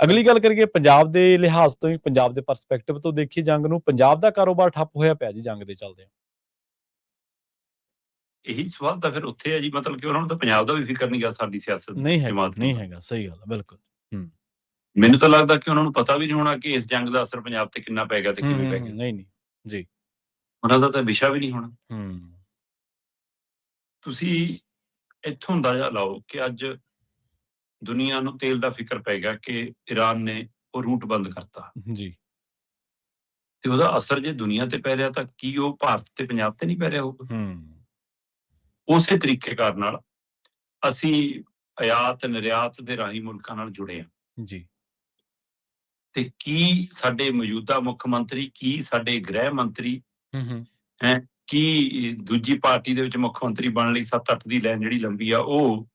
ਅਗਲੀ ਗੱਲ ਕਰੀਏ ਪੰਜਾਬ ਦੇ ਲਿਹਾਜ਼ ਤੋਂ ਹੀ, ਪੰਜਾਬ ਦੇ ਪਰਸਪੈਕਟਿਵ ਤੋਂ ਦੇਖੀਏ ਜੰਗ ਨੂੰ, ਪੰਜਾਬ ਦਾ ਕਾਰੋਬਾਰ ਠੱਪ ਹੋਇਆ ਪਿਆ ਜੀ ਜੰਗ ਦੇ ਚੱਲਦੇ। ਇਹੀ ਸਵਾਲ ਤਾਂ ਫਿਰ ਉੱਥੇ ਹੈ ਜੀ, ਮਤਲਬ ਕਿ ਉਹਨਾਂ ਨੂੰ ਤਾਂ ਪੰਜਾਬ ਦਾ ਵੀ ਫਿਕਰ ਨਹੀਂ ਗਾ, ਸਾਡੀ ਸਿਆਸਤ ਨਹੀਂ ਹੈਗਾ, ਸਹੀ ਗੱਲ ਹੈ, ਬਿਲਕੁਲ। ਮੈਨੂੰ ਤਾਂ ਲੱਗਦਾ ਕਿ ਉਹਨਾਂ ਨੂੰ ਪਤਾ ਵੀ ਨਹੀਂ ਹੋਣਾ ਕਿ ਇਸ ਜੰਗ ਦਾ ਅਸਰ ਪੰਜਾਬ ਤੇ ਕਿੰਨਾ ਪੈ ਗਿਆ ਤੇ ਕਿਵੇਂ ਪੈ ਗਿਆ। ਨਹੀਂ ਜੀ, ਉਹਨਾਂ ਦਾ ਤਾਂ ਵਿਸ਼ਾ ਵੀ ਨਹੀਂ ਹੋਣਾ। ਤੁਸੀਂ ਇੱਥੋਂ ਅੰਦਾਜ਼ਾ ਲਾਓ ਕਿ ਅੱਜ ਦੁਨੀਆ ਨੂੰ ਤੇਲ ਦਾ ਫਿਕਰ ਪੈ ਗਿਆ ਕਿ ਈਰਾਨ ਨੇ ਉਹ ਰੂਟ ਬੰਦ ਕਰਤਾ ਜੀ, ਤੇ ਉਹਦਾ ਅਸਰ ਜੇ ਦੁਨੀਆ ਤੇ ਪੈ ਰਿਹਾ ਤਾਂ ਕੀ ਉਹ ਭਾਰਤ ਤੇ ਪੰਜਾਬ ਤੇ ਨਹੀਂ ਪੈ ਰਿਹਾ ਹੋਊਗਾ। ਉਸੇ ਤਰੀਕੇ ਕਾਰ ਨਾਲ ਅਸੀਂ ਆਯਾਤ ਨਿਰਯਾਤ ਦੇ ਰਾਹੀਂ ਮੁਲਕਾਂ ਨਾਲ ਜੁੜੇ ਹਾਂ ਜੀ, ਤੇ ਕੀ ਸਾਡੇ ਮੌਜੂਦਾ ਮੁੱਖ ਮੰਤਰੀ, ਕੀ ਸਾਡੇ ਗ੍ਰਹਿ ਮੰਤਰੀ ਹੈ, ਕੀ ਦੂਜੀ ਪਾਰਟੀ ਦੇ ਵਿੱਚ ਮੁੱਖ ਮੰਤਰੀ ਬਣਨ ਲਈ 7-8 ਦੀ ਲਾਈਨ ਜਿਹੜੀ ਲੰਬੀ ਆ ਉਹ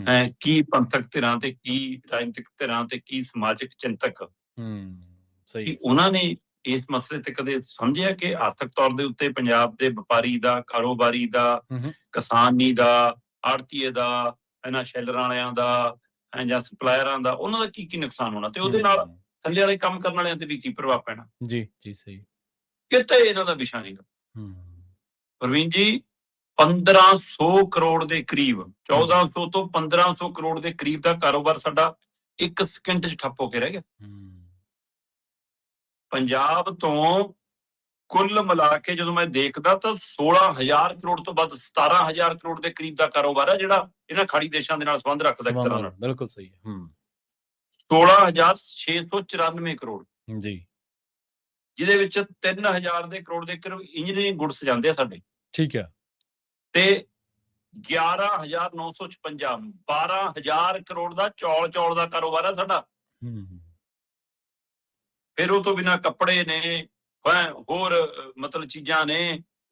ਹੈ, ਕੀ ਪੰਥਕ ਧਿਰਾਂ ਤੇ, ਕੀ ਰਾਜਨੀਤਿਕ ਧਿਰਾਂ ਤੇ, ਕੀ ਸਮਾਜਿਕ ਚਿੰਤਕ, ਕੀ ਉਹਨਾਂ ਨੇ ਇਸ ਮਸਲੇ ਤੇ ਕਦੇ ਸਮਝਿਆ ਕਿ ਆਰਥਿਕ ਤੌਰ ਦੇ ਉੱਤੇ ਪੰਜਾਬ ਦੇ ਵਪਾਰੀ ਦਾ, ਕਾਰੋਬਾਰੀ ਦਾ, ਕਿਸਾਨੀ ਦਾ, ਆੜਤੀਏ ਦਾ, ਇਹਨਾਂ ਸ਼ੈਲਰਾਂ ਵਾਲਿਆਂ ਦਾ ਜਾਂ ਸਪਲਾਇਰਾਂ ਦਾ, ਉਹਨਾਂ ਦਾ ਕੀ ਨੁਕਸਾਨ ਹੋਣਾ ਤੇ ਉਹਦੇ ਨਾਲ ਥੱਲੇ ਵਾਲੇ ਕੰਮ ਕਰਨ ਵਾਲਿਆਂ ਤੇ ਵੀ ਕੀ ਪ੍ਰਭਾਵ ਪੈਣਾ। ਜੀ ਸਹੀ, ਕਿਤੇ ਇਹਨਾਂ ਦਾ ਵਿਸ਼ਾ ਨਹੀਂ ਗਾ। ਪ੍ਰਵੀਨ ਜੀ, 1500 ਕਰੋੜ ਦੇ ਕਰੀਬ, 1400 ਤੋਂ 1500 ਕਰੋੜ ਦੇ ਕਰੀਬ ਦਾ ਕਾਰੋਬਾਰ ਸਾਡਾ 1 ਸਕਿੰਟ 'ਚ ਠੱਪ ਹੋ ਕੇ ਰਹਿ ਗਿਆ। ਪੰਜਾਬ ਤੋਂ ਕੁੱਲ ਮਿਲਾ ਕੇ ਜਦੋਂ ਮੈਂ ਦੇਖਦਾ ਤਾਂ 16,000 ਕਰੋੜ ਤੋਂ ਵੱਧ, 17,000 ਕਰੋੜ ਦੇ ਕਰੀਬ ਦਾ ਕਾਰੋਬਾਰ ਹੈ ਜਿਹੜਾ ਇਹਨਾਂ ਖਾੜੀ ਦੇਸ਼ਾਂ ਦੇ ਨਾਲ ਸੰਬੰਧ ਰੱਖਦਾ ਇੱਕ ਤਰ੍ਹਾਂ ਨਾਲ। ਬਿਲਕੁਲ ਸਹੀ ਹੈ। 16,694 ਕਰੋੜ ਜੀ, ਜਿਹਦੇ ਵਿੱਚ 3,000 ਦੇ ਕਰੋੜ ਦੇ ਕਰੀਬ ਇੰਜੀਨੀਅਰਿੰਗ ਗੁੱਡਸ ਜਾਂਦੇ ਆ ਸਾਡੇ। ਠੀਕ ਹੈ। ਤੇ 11,956, 12,000 ਕਰੋੜ ਦਾ ਚੌਲ ਦਾ ਕਾਰੋਬਾਰ ਹੈ ਸਾਡਾ। ਫਿਰ ਉਹ ਤੋਂ ਬਿਨਾਂ ਕੱਪੜੇ ਨੇ, ਹੋਰ ਮਤਲਬ ਚੀਜ਼ਾਂ ਨੇ,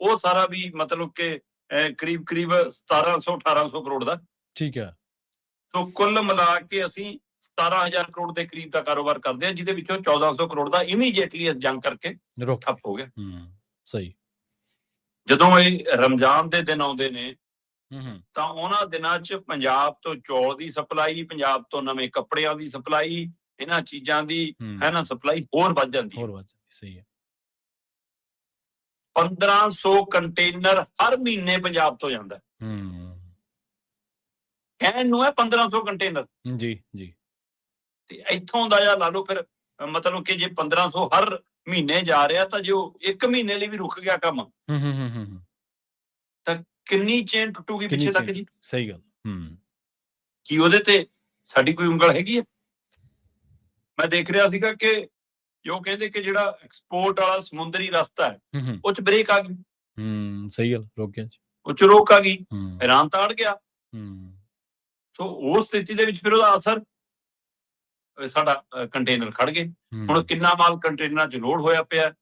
ਉਹ ਸਾਰਾ ਵੀ ਮਤਲਬ ਕਿ ਕਰੀਬ 1700-1800 ਕਰੋੜ ਦਾ। ਠੀਕ ਹੈ। ਸੋ ਕੁੱਲ ਮਿਲਾ ਕੇ ਅਸੀਂ 17,000 ਕਰੋੜ ਦੇ ਕਰੀਬ ਦਾ ਕਾਰੋਬਾਰ ਕਰਦੇ ਹਾਂ, ਜਿਹਦੇ ਵਿੱਚੋਂ 1400 ਕਰੋੜ ਦਾ ਇਮੀਡੀਏਟਲੀ ਇਸ ਜੰਗ ਕਰਕੇ ਠੱਪ ਹੋ ਗਿਆ। ਸਹੀ। ਜਦੋਂ ਇਹ ਰਮਜ਼ਾਨ ਦੇ ਦਿਨ ਆਉਂਦੇ ਨੇ ਤਾਂ ਉਹਨਾਂ ਦਿਨਾਂ 'ਚ ਪੰਜਾਬ ਤੋਂ ਚੌਲ ਦੀ ਸਪਲਾਈ, ਪੰਜਾਬ ਤੋਂ ਨਵੇਂ ਕੱਪੜਿਆਂ ਦੀ ਸਪਲਾਈ, ਇਹਨਾਂ ਚੀਜ਼ਾਂ ਦੀ ਹੈ ਨਾ ਸਪਲਾਈ ਹੋਰ ਵੱਧ ਜਾਂਦੀ ਹੈ। ਸਹੀ ਹੈ। 1500 ਕੰਟੇਨਰ ਹਰ ਮਹੀਨੇ ਪੰਜਾਬ ਤੋਂ ਜਾਂਦਾ। ਕਹਿਣ ਨੂੰ ਹੈ 1500 ਕੰਟੇਨਰ। ਜੀ। ਤੇ ਇੱਥੋਂ ਦਾ ਜਾਂ ਲਾ ਲਓ ਫਿਰ, ਮਤਲਬ ਕਿ ਜੇ 1500 ਹਰ ਮਹੀਨੇ ਜਾ ਰਿਹਾ ਤਾਂ ਜੇ ਉਹ 1 ਮਹੀਨੇ ਲਈ ਵੀ ਰੁਕ ਗਿਆ ਕੰਮ ਤਾਂ ਕਿੰਨੀ ਚੇਨ ਟੁੱਟੂਗੀ ਪਿੱਛੇ ਤੱਕ ਜੀ। ਸਹੀ ਗੱਲ। ਕੀ ਉਹਦੇ ਤੇ ਸਾਡੀ ਕੋਈ ਉਂਗਲ ਹੈਗੀ ਹੈ? ਮੈਂ ਦੇਖ ਰਿਹਾ ਸੀਗਾ ਕਿ ਜੋ ਕਹਿੰਦੇ ਕਿ ਜਿਹੜਾ ਐਕਸਪੋਰਟ ਵਾਲਾ ਸਮੁੰਦਰੀ ਰਸਤਾ ਹੈ ਉਹ 'ਚ ਬ੍ਰੇਕ ਆ ਗਈ। ਸਹੀ ਗੱਲ, ਰੁਕ ਗਿਆ, ਉਹ 'ਚ ਰੋਕ ਆ ਗਈ, ਈਰਾਨ ਤਾਂ ਅੜ ਗਿਆ। ਸੋ ਉਸ ਸਥਿਤੀ ਦੇ ਵਿੱਚ ਫਿਰ ਉਹਦਾ ਅਸਰ, ਸਾਡਾ ਕੰਟੇਨਰ ਖੜ ਗਏ। ਹੁਣ ਕਿੰਨਾ ਮਾਲ ਕੰਟੇਨਰਾਂ 'ਚ ਲੋਡ ਹੋਇਆ ਪਿਆ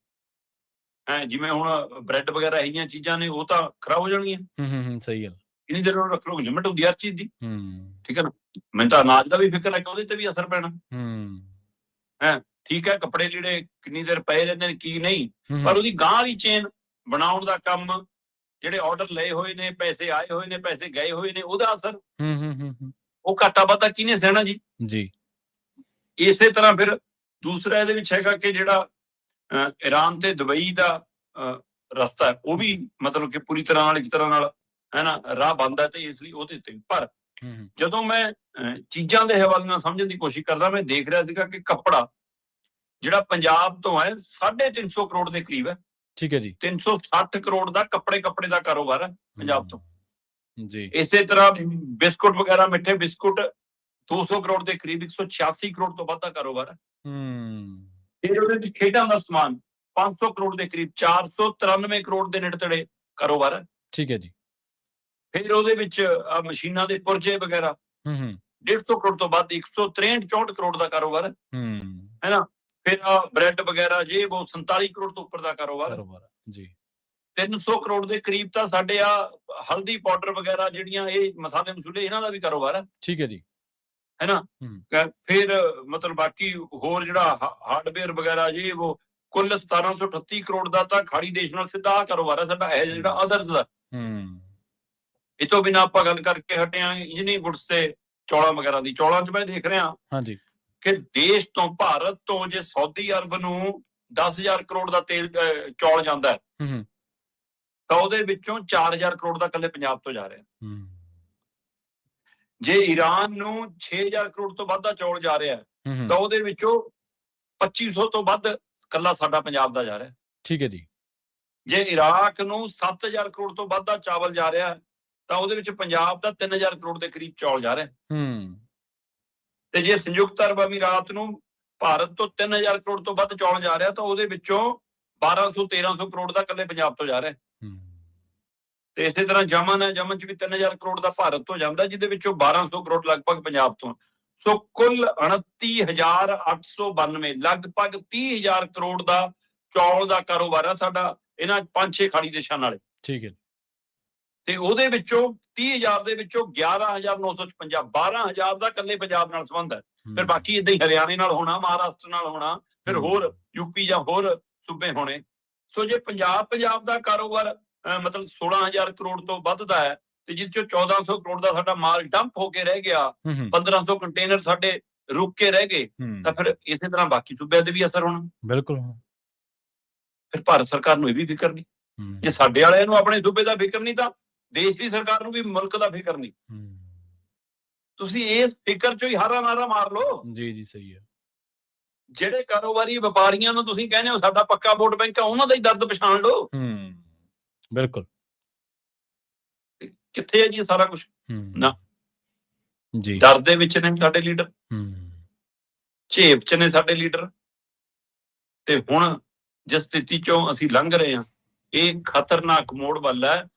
ਹੈ, ਜਿਵੇਂ ਹੁਣ ਬ੍ਰੈਡ ਵਗੈਰਾ ਇਹੀਆਂ ਚੀਜ਼ਾਂ ਨੇ ਉਹ ਤਾਂ ਖਰਾਬ ਹੋ ਜਾਣਗੀਆਂ। ਸਹੀ ਗੱਲ। ਕਿੰਨੀ ਦੇਰ ਰੱਖ ਲਓ, ਲਿਮਿਟ ਹੁੰਦੀ ਹਰ ਚੀਜ਼ ਦੀ। ਠੀਕ ਹੈ ਨਾ। ਮੈਨੂੰ ਤਾਂ ਅਨਾਜ ਦਾ ਵੀ ਫਿਕਰ ਹੈ ਕਿ ਉਹਦੇ ਤੇ ਵੀ ਅਸਰ ਪੈਣਾ ਹੈ। ਠੀਕ ਹੈ, ਕੱਪੜੇ ਲੀੜੇ ਕਿੰਨੀ ਦੇਰ ਪਏ ਰਹਿੰਦੇ ਨੇ ਕੀ ਨਹੀਂ, ਪਰ ਉਹਦੀ ਗਾਂਹ ਵਾਲੀ ਚੇਨ ਬਣਾਉਣ ਦਾ ਕੰਮ, ਜਿਹੜੇ ਆਰਡਰ ਲਏ ਹੋਏ ਨੇ, ਪੈਸੇ ਆਏ ਹੋਏ ਨੇ, ਪੈਸੇ ਗਏ ਹੋਏ ਨੇ, ਉਹਦਾ ਅਸਰ, ਉਹ ਘਾਟਾ ਵਾਧਾ ਕਿਹਨੇ ਸਹਿਣਾ ਜੀ। ਇਸੇ ਤਰ੍ਹਾਂ ਫਿਰ ਦੂਸਰਾ ਇਹਦੇ ਵਿੱਚ ਹੈਗਾ ਕਿ ਜਿਹੜਾ ਈਰਾਨ ਤੇ ਦੁਬਈ ਦਾ ਰਸਤਾ ਹੈ ਉਹ ਵੀ ਮਤਲਬ ਕਿ ਪੂਰੀ ਤਰ੍ਹਾਂ ਨਾਲ, ਇੱਕ ਤਰ੍ਹਾਂ ਨਾਲ ਹੈ ਨਾ, ਰਾਹ ਬੰਦ ਹੈ। ਤੇ ਇਸ ਲਈ ਉਹਦੇ ਤੇ ਪਰ ਜਦੋਂ ਮੈਂ ਚੀਜ਼ਾਂ ਦੇ ਹਵਾਲੇ ਨਾਲ ਸਮਝਣ ਦੀ ਕੋਸ਼ਿਸ਼ ਕਰਦਾ, ਮੈਂ ਦੇਖ ਰਿਹਾ ਸੀਗਾ ਕਿ ਕੱਪੜਾ ਜਿਹੜਾ ਪੰਜਾਬ ਤੋਂ ਹੈ 350 ਕਰੋੜ ਦੇ ਕਰੀਬ ਹੈ। ਠੀਕ ਹੈ ਜੀ। 360 ਕਰੋੜ ਦਾ ਕੱਪੜੇ ਦਾ ਕਾਰੋਬਾਰ ਹੈ ਪੰਜਾਬ ਤੋਂ ਜੀ। ਇਸੇ ਤਰ੍ਹਾਂ ਬਿਸਕੁਟ ਵਗੈਰਾ, ਮਿੱਠੇ ਬਿਸਕੁਟ 200 ਕਰੋੜ ਦੇ ਕਰੀਬ, 186 ਕਰੋੜ ਤੋਂ ਵੱਧ ਦਾ ਕਾਰੋਬਾਰ ਹੈ। ਫਿਰ ਉਹਦੇ ਵਿੱਚ ਖੇਡਾਂ ਦਾ ਸਮਾਨ 500 ਕਰੋੜ ਦੇ ਕਰੀਬ, 493 ਕਰੋੜ ਦੇ ਨੇੜੇ ਕਾਰੋਬਾਰ ਹੈ। ਠੀਕ ਹੈ ਜੀ। ਫਿਰ ਉਹਦੇ ਵਿੱਚ ਮਸ਼ੀਨਾਂ ਦੇ ਪੁਰਜੇ ਵਗੈਰਾ 150 ਕਰੋੜ ਤੋਂ ਵੱਧ, 163-64 ਕਰੋੜ ਦਾ ਕਾਰੋਬਾਰ ਹੈ ਨਾ। ਫਿਰ ਬ੍ਰੈਡ ਵਗੈਰਾ ਜੇ ਉਹ 47 ਕਰੋੜ ਤੋਂ ਉੱਪਰ ਦਾ ਕਾਰੋਬਾਰ ਜੀ। 300 ਕਰੋੜ ਦੇ ਕਰੀਬ ਤਾਂ ਸਾਡੇ ਹਲਦੀ ਪਾਊਡਰ ਵਗੈਰਾ, ਜਿਹੜੀਆਂ ਇਹ ਮਸਾਲੇ ਮਸੂਲੇ, ਇਹਨਾਂ ਦਾ ਵੀ ਕਾਰੋਬਾਰ ਹੈ। ਠੀਕ ਹੈ ਜੀ, ਹੈ ਨਾ। ਫਿਰ ਮਤਲਬ ਬਾਕੀ ਹੋਰ ਜਿਹੜਾ ਹਾਰਡਵੇਅਰ ਵਗੈਰਾ ਜੇ ਉਹ ਕੁੱਲ 1738 ਕਰੋੜ ਦਾ ਤਾਂ ਖਾੜੀ ਦੇਸ਼ ਨਾਲ ਸਿੱਧਾ ਕਾਰੋਬਾਰ ਹੈ ਸਾਡਾ, ਇਹ ਜਿਹੜਾ ਅਦਰਸ ਦਾ। ਇਹ ਤੋਂ ਬਿਨਾਂ ਆਪਾਂ ਗੱਲ ਕਰਕੇ ਹਟੇ ਆਂ ਇੰਜੀਨੀਅਰਿੰਗ ਗੁੱਡਸ ਤੇ ਚੌਲਾਂ ਵਗੈਰਾ ਦੀ। ਚੌਲਾਂ 'ਚ ਮੈਂ ਦੇਖ ਰਿਹਾ ਕਿ ਦੇਸ਼ ਤੋਂ, ਭਾਰਤ ਤੋਂ ਜੇ ਸਾਊਦੀ ਅਰਬ ਨੂੰ 10,000 ਕਰੋੜ ਦਾ ਤੇਲ ਚੌਲ ਜਾਂਦਾ ਤਾਂ ਉਹਦੇ ਵਿੱਚੋਂ 4,000 ਕਰੋੜ ਦਾ ਇਕੱਲੇ ਪੰਜਾਬ ਤੋਂ ਜਾ ਰਿਹਾ। ਜੇ ਈਰਾਨ ਨੂੰ 6,000 ਕਰੋੜ ਤੋਂ ਵੱਧ ਦਾ ਚੌਲ ਜਾ ਰਿਹਾ ਤਾਂ ਉਹਦੇ ਵਿੱਚੋਂ 2500 ਤੋਂ ਵੱਧ ਇਕੱਲਾ ਸਾਡਾ ਪੰਜਾਬ ਦਾ ਜਾ ਰਿਹਾ। ਠੀਕ ਹੈ ਜੀ। ਜੇ ਇਰਾਕ ਨੂੰ 7,000 ਕਰੋੜ ਤੋਂ ਵੱਧ ਦਾ ਚਾਵਲ ਜਾ ਰਿਹਾ ਤਾਂ ਉਹਦੇ ਵਿੱਚ ਪੰਜਾਬ ਦਾ 3,000 ਕਰੋੜ ਦੇ ਕਰੀਬ ਚੌਲ ਜਾ ਰਿਹਾ। ਤੇ ਜੇ ਸੰਯੁਕਤ ਅਰਬ ਅਮੀਰਾਤ ਨੂੰ ਭਾਰਤ ਤੋਂ 3,000 ਕਰੋੜ ਤੋਂ ਵੱਧ ਚੌਲ ਜਾ ਰਿਹਾ ਤਾਂ ਉਹਦੇ ਵਿੱਚੋਂ 1,200-1,300 ਕਰੋੜ ਦਾ ਇਕੱਲੇ ਪੰਜਾਬ ਤੋਂ ਜਾ ਰਿਹਾ। ਤੇ ਇਸੇ ਤਰ੍ਹਾਂ ਯਮਨ ਹੈ, ਯਮਨ 'ਚ ਵੀ 3,000 ਕਰੋੜ ਦਾ ਭਾਰਤ ਤੋਂ ਜਾਂਦਾ, ਜਿਹਦੇ ਵਿੱਚੋਂ 1,200 ਕਰੋੜ ਲਗਭਗ ਪੰਜਾਬ ਤੋਂ। ਸੋ ਕੁੱਲ 29,892 ਲਗਭਗ 30,000 ਕਰੋੜ ਦਾ ਚੌਲ ਦਾ ਕਾਰੋਬਾਰ ਆ ਸਾਡਾ ਇਹਨਾਂ 5-6 ਖਾੜੀ ਦੇਸ਼ਾਂ ਨਾਲ। ਠੀਕ ਹੈ। ਤੇ ਉਹਦੇ ਵਿੱਚੋਂ 30,000 ਦੇ ਵਿੱਚੋਂ 11,956 12,000 ਦਾ ਇਕੱਲੇ ਪੰਜਾਬ ਨਾਲ ਸੰਬੰਧ ਹੈ। ਫਿਰ ਬਾਕੀ ਏਦਾਂ ਹੀ ਹਰਿਆਣੇ ਨਾਲ ਹੋਣਾ, ਮਹਾਰਾਸ਼ਟਰ ਨਾਲ ਹੋਣਾ, ਫਿਰ ਹੋਰ ਯੂਪੀ ਜਾਂ ਹੋਰ ਸੂਬੇ ਹੋਣੇ। ਸੋ ਜੇ ਪੰਜਾਬ ਦਾ ਕਾਰੋਬਾਰ ਮਤਲਬ 16,000 ਕਰੋੜ ਤੋਂ ਵੱਧ ਦਾ ਹੈ ਤੇ ਜਿਸ ਚੋਂ 1,400 ਕਰੋੜ ਦਾ ਸਾਡਾ ਮਾਲ ਡੰਪ ਹੋ ਕੇ ਰਹਿ ਗਿਆ, 1,500 ਕੰਟੇਨਰ ਸਾਡੇ ਰੁਕ ਕੇ ਰਹਿ ਗਏ, ਤਾਂ ਫਿਰ ਇਸੇ ਤਰ੍ਹਾਂ ਬਾਕੀ ਸੂਬਿਆਂ ਤੇ ਵੀ ਅਸਰ ਹੋਣਾ। ਬਿਲਕੁਲ। ਫਿਰ ਭਾਰਤ ਸਰਕਾਰ ਨੂੰ ਇਹ ਵੀ ਫਿਕਰ ਨਹੀਂ। ਜੇ ਸਾਡੇ ਵਾਲਿਆਂ ਨੂੰ ਆਪਣੇ ਸੂਬੇ ਦਾ ਫਿਕਰ ਨਹੀਂ ਤਾਂ ਦੇਸ਼ ਦੀ ਸਰਕਾਰ ਨੂੰ ਵੀ ਮੁਲਕ ਦਾ ਫਿਕਰ ਨਹੀਂ। ਤੁਸੀਂ ਇਸ ਫਿਕਰ ਚੋਂ ਹੀ ਹਾਰਾ ਨਾਰਾ ਮਾਰ ਲਓ। ਜੀ ਸਹੀ ਹੈ। ਜਿਹੜੇ ਕਾਰੋਬਾਰੀ ਵਪਾਰੀਆਂ ਨੂੰ ਤੁਸੀਂ ਕਹਿੰਦੇ ਹੋ ਸਾਡਾ ਪੱਕਾ ਵੋਟ ਬੈਂਕ ਆ, ਉਹਨਾਂ ਦਾ ਹੀ ਦਰਦ ਪਛਾਣ ਲਓ। ਬਿਲਕੁਲ। ਕਿੱਥੇ ਹੈ ਜੀ ਸਾਰਾ ਕੁਝ? ਨਾ ਜੀ, ਡਰ ਦੇ ਵਿੱਚ ਨੇ ਸਾਡੇ ਲੀਡਰ, ਝੇਪ 'ਚ ਨੇ ਸਾਡੇ ਲੀਡਰ। ਤੇ ਹੁਣ ਜਿਸ ਸਥਿਤੀ ਚੋਂ ਅਸੀਂ ਲੰਘ ਰਹੇ ਹਾਂ, ਇਹ ਖਤਰਨਾਕ ਮੋੜ ਵੱਲ ਹੈ।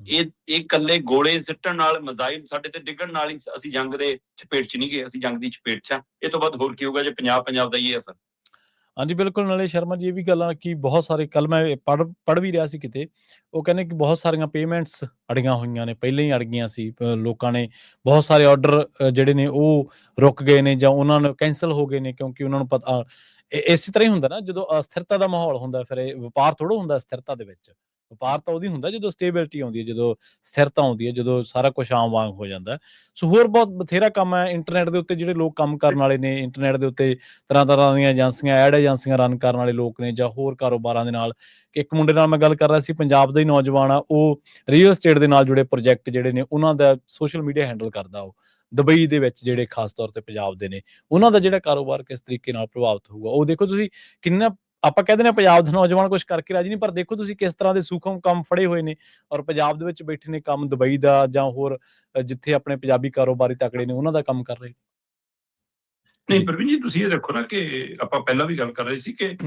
ਇਹ ਇਕੱਲੇ ਗੋਲੇ ਸਿੱਟਣ ਨਾਲ, ਮਿਜ਼ਾਈਲ ਸਾਡੇ ਤੇ ਡਿੱਗਣ ਨਾਲ ਹੀ ਅਸੀਂ ਜੰਗ ਦੇ ਚਪੇਟ 'ਚ ਨਹੀਂ ਗਏ, ਅਸੀਂ ਜੰਗ ਦੀ ਚਪੇਟ 'ਚ ਆ। ਇਹ ਤੋਂ ਬਾਅਦ ਹੋਰ ਕੀ ਹੋਊਗਾ ਜੇ ਪੰਜਾਬ ਦਾ ਹੀ ਅਸਰ। ਹਾਂਜੀ ਬਿਲਕੁਲ। ਨਾਲੇ ਸ਼ਰਮਾ ਜੀ ਇਹ ਵੀ ਗੱਲਾਂ ਕਿ ਬਹੁਤ ਸਾਰੇ, ਕੱਲ ਮੈਂ ਪੜ੍ਹ ਵੀ ਰਿਹਾ ਸੀ ਕਿਤੇ, ਉਹ ਕਹਿੰਦੇ ਕਿ ਬਹੁਤ ਸਾਰੀਆਂ ਪੇਮੈਂਟਸ ਅੜੀਆਂ ਹੋਈਆਂ ਨੇ, ਪਹਿਲਾਂ ਹੀ ਅੜ ਗਈਆਂ ਸੀ। ਲੋਕਾਂ ਨੇ ਬਹੁਤ ਸਾਰੇ ਆਰਡਰ ਜਿਹੜੇ ਨੇ ਉਹ ਰੁਕ ਗਏ ਨੇ ਜਾਂ ਉਹਨਾਂ ਨੂੰ ਕੈਂਸਲ ਹੋ ਗਏ ਨੇ, ਕਿਉਂਕਿ ਉਹਨਾਂ ਨੂੰ ਪਤਾ ਇਸੇ ਤਰ੍ਹਾਂ ਹੀ ਹੁੰਦਾ ਨਾ, ਜਦੋਂ ਅਸਥਿਰਤਾ ਦਾ ਮਾਹੌਲ ਹੁੰਦਾ ਫਿਰ ਇਹ ਵਪਾਰ ਥੋੜ੍ਹਾ ਹੁੰਦਾ ਸਥਿਰਤਾ ਦੇ ਵਿੱਚ। ਵਪਾਰ ਤਾਂ ਉਹਦੀ ਹੁੰਦਾ ਜਦੋਂ ਸਟੇਬਿਲਿਟੀ ਆਉਂਦੀ ਹੈ, ਜਦੋਂ ਸਥਿਰਤਾ ਆਉਂਦੀ ਹੈ, ਜਦੋਂ ਸਾਰਾ ਕੁਛ ਆਮ ਵਾਂਗ ਹੋ ਜਾਂਦਾ। ਸੋ ਹੋਰ ਬਹੁਤ ਬਥੇਰਾ ਕੰਮ ਹੈ ਇੰਟਰਨੈਟ ਦੇ ਉੱਤੇ, ਜਿਹੜੇ ਲੋਕ ਕੰਮ ਕਰਨ ਵਾਲੇ ਨੇ ਇੰਟਰਨੈਟ ਦੇ ਉੱਤੇ, ਤਰ੍ਹਾਂ ਦੀਆਂ ਏਜੰਸੀਆਂ, ਐਡ ਏਜੰਸੀਆਂ ਰਨ ਕਰਨ ਵਾਲੇ ਲੋਕ ਨੇ, ਜਾਂ ਹੋਰ ਕਾਰੋਬਾਰਾਂ ਦੇ ਨਾਲ। ਕਿ ਇੱਕ ਮੁੰਡੇ ਨਾਲ ਮੈਂ ਗੱਲ ਕਰ ਰਿਹਾ ਸੀ, ਪੰਜਾਬ ਦਾ ਹੀ ਨੌਜਵਾਨ ਆ, ਉਹ ਰੀਅਲ ਐਸਟੇਟ ਦੇ ਨਾਲ ਜੁੜੇ ਪ੍ਰੋਜੈਕਟ ਜਿਹੜੇ ਨੇ ਉਹਨਾਂ ਦਾ ਸੋਸ਼ਲ ਮੀਡੀਆ ਹੈਂਡਲ ਕਰਦਾ। ਉਹ ਦੁਬਈ ਦੇ ਵਿੱਚ ਜਿਹੜੇ ਖਾਸ ਤੌਰ ਤੇ ਪੰਜਾਬ ਦੇ ਨੇ, ਉਹਨਾਂ ਦਾ ਜਿਹੜਾ ਕਾਰੋਬਾਰ ਕਿਸ ਤਰੀਕੇ ਨਾਲ ਪ੍ਰਭਾਵਿਤ ਹੋਊਗਾ। ਉਹ ਦੇਖੋ ਤੁਸੀਂ ਕਿੰਨਾ, ਆਪਾਂ ਕਹਿੰਦੇ ਨੇ ਪੰਜਾਬ ਦੇ ਨੌਜਵਾਨ ਕੁਝ ਕਰਕੇ ਰਾਜੀ ਨਹੀਂ, ਪਰ ਦੇਖੋ ਤੁਸੀਂ ਕਿਸ ਤਰ੍ਹਾਂ ਦੇ ਸੂਖਮ ਕੰਮ ਫੜੇ ਹੋਏ ਨੇ, ਔਰ ਪੰਜਾਬ ਦੇ ਵਿੱਚ ਬੈਠੇ ਨੇ ਕੰਮ ਦੁਬਈ ਦਾ ਜਾਂ ਹੋਰ ਜਿੱਥੇ ਆਪਣੇ ਪੰਜਾਬੀ ਕਾਰੋਬਾਰੀ ਤਕੜੇ ਨੇ ਉਹਨਾਂ ਦਾ ਕੰਮ ਕਰ ਰਹੇ। ਨਹੀਂ ਪ੍ਰਵੀਨ ਜੀ, ਤੁਸੀਂ ਇਹ ਦੇਖੋ ਨਾ ਕਿ ਆਪਾਂ ਪਹਿਲਾਂ ਵੀ ਗੱਲ ਕਰ ਰਹੇ ਸੀ ਕਿ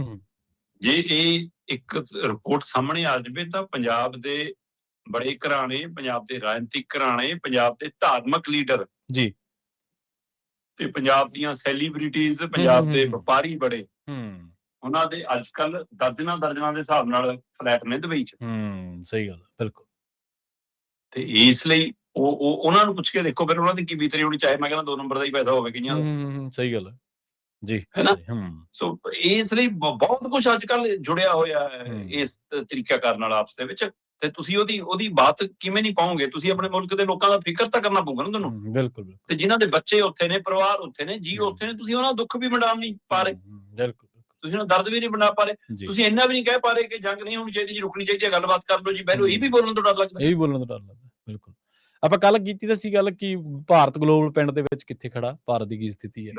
ਜੇ ਇਹ ਇੱਕ ਰਿਪੋਰਟ ਸਾਹਮਣੇ ਆ ਜਾਵੇ ਤਾਂ ਪੰਜਾਬ ਦੇ ਬੜੇ ਘਰਾਣੇ, ਪੰਜਾਬ ਦੇ ਰਾਜਨੀਤਿਕ ਘਰਾਣੇ, ਪੰਜਾਬ ਦੇ ਧਾਰਮਿਕ ਲੀਡਰ ਜੀ, ਤੇ ਪੰਜਾਬ ਦੀਆਂ ਸੈਲੀਬ੍ਰਿਟੀਜ਼, ਪੰਜਾਬ ਦੇ ਵਪਾਰੀ ਬੜੇ, ਉਹਨਾਂ ਦੇ ਅੱਜ ਕੱਲ ਦਰਜਨਾਂ ਦੇ ਹਿਸਾਬ ਨਾਲ ਫਲੈਟ ਨੇ ਦੁਬਈ 'ਚ। ਸਹੀ ਗੱਲ, ਬਿਲਕੁਲ। ਤੇ ਇਸ ਲਈ ਉਹ ਉਹਨਾਂ ਨੂੰ ਪੁੱਛ ਕੇ ਦੇਖੋ ਫਿਰ ਉਹਨਾਂ ਦੀ ਕੀ ਬੀਤਰੀ ਹੋਣੀ, ਚਾਹੇ ਮੈਂ ਕਹਿੰਦਾ 2 ਨੰਬਰ ਦਾ ਹੀ ਪੈਸਾ ਹੋਵੇ ਕਈਆਂ ਦਾ। ਸਹੀ ਗੱਲ ਜੀ, ਹੈ ਨਾ। ਸੋ ਇਸ ਲਈ ਬਹੁਤ ਕੁਝ ਅੱਜ ਕੱਲ ਜੁੜਿਆ ਹੋਇਆ ਹੈ ਇਸ ਤਰੀਕਾ ਕਰਨ ਨਾਲ ਆਪਸ ਦੇ ਵਿੱਚ। ਤੇ ਤੁਸੀਂ ਉਹਦੀ ਬਾਤ ਕਿਵੇਂ ਨਹੀਂ ਪਾਓਗੇ? ਤੁਸੀਂ ਆਪਣੇ ਮੁਲਕ ਦੇ ਲੋਕਾਂ ਦਾ ਫਿਕਰ ਤਾਂ ਕਰਨਾ ਪਊਗਾ ਨਾ ਤੁਹਾਨੂੰ। ਬਿਲਕੁਲ। ਤੇ ਜਿਨ੍ਹਾਂ ਦੇ ਬੱਚੇ ਉੱਥੇ ਨੇ, ਪਰਿਵਾਰ ਉੱਥੇ ਨੇ, ਜੀ ਉੱਥੇ ਨੇ, ਤੁਸੀਂ ਉਹਨਾਂ ਦਾ ਦੁੱਖ ਵੀ ਵੰਡਾ ਨਹੀਂ ਪਾ ਰਹੇ। ਬਿਲਕੁਲ। ਤੁਸੀਂ ਉਹਨਾਂ ਦਰਦ ਵੀ ਨਹੀਂ ਵੰਡਾ ਪਾ ਰਹੇ। ਤੁਸੀਂ ਇੰਨਾ ਵੀ ਨਹੀਂ ਕਹਿ ਪਾ ਰਹੇ ਕਿ ਜੰਗ ਨਹੀਂ ਹੋਣੀ ਚਾਹੀਦੀ ਜੀ, ਰੁਕਣੀ ਚਾਹੀਦੀ ਹੈ, ਗੱਲਬਾਤ ਕਰ ਲਓ ਜੀ, ਬਹਿ ਲਓ। ਇਹ ਵੀ ਬੋਲਣ ਤੋਂ ਡਰ ਲੱਗਦਾ। ਬਿਲਕੁਲ। ਆਪਾਂ ਕੱਲ ਕੀਤੀ ਤਾਂ ਸੀ ਗੱਲ ਕਿ ਭਾਰਤ ਗਲੋਬਲ ਪਿੰਡ ਦੇ ਵਿੱਚ ਕਿੱਥੇ ਖੜਾ, ਭਾਰਤ ਦੀ ਕੀ ਸਥਿਤੀ ਹੈ।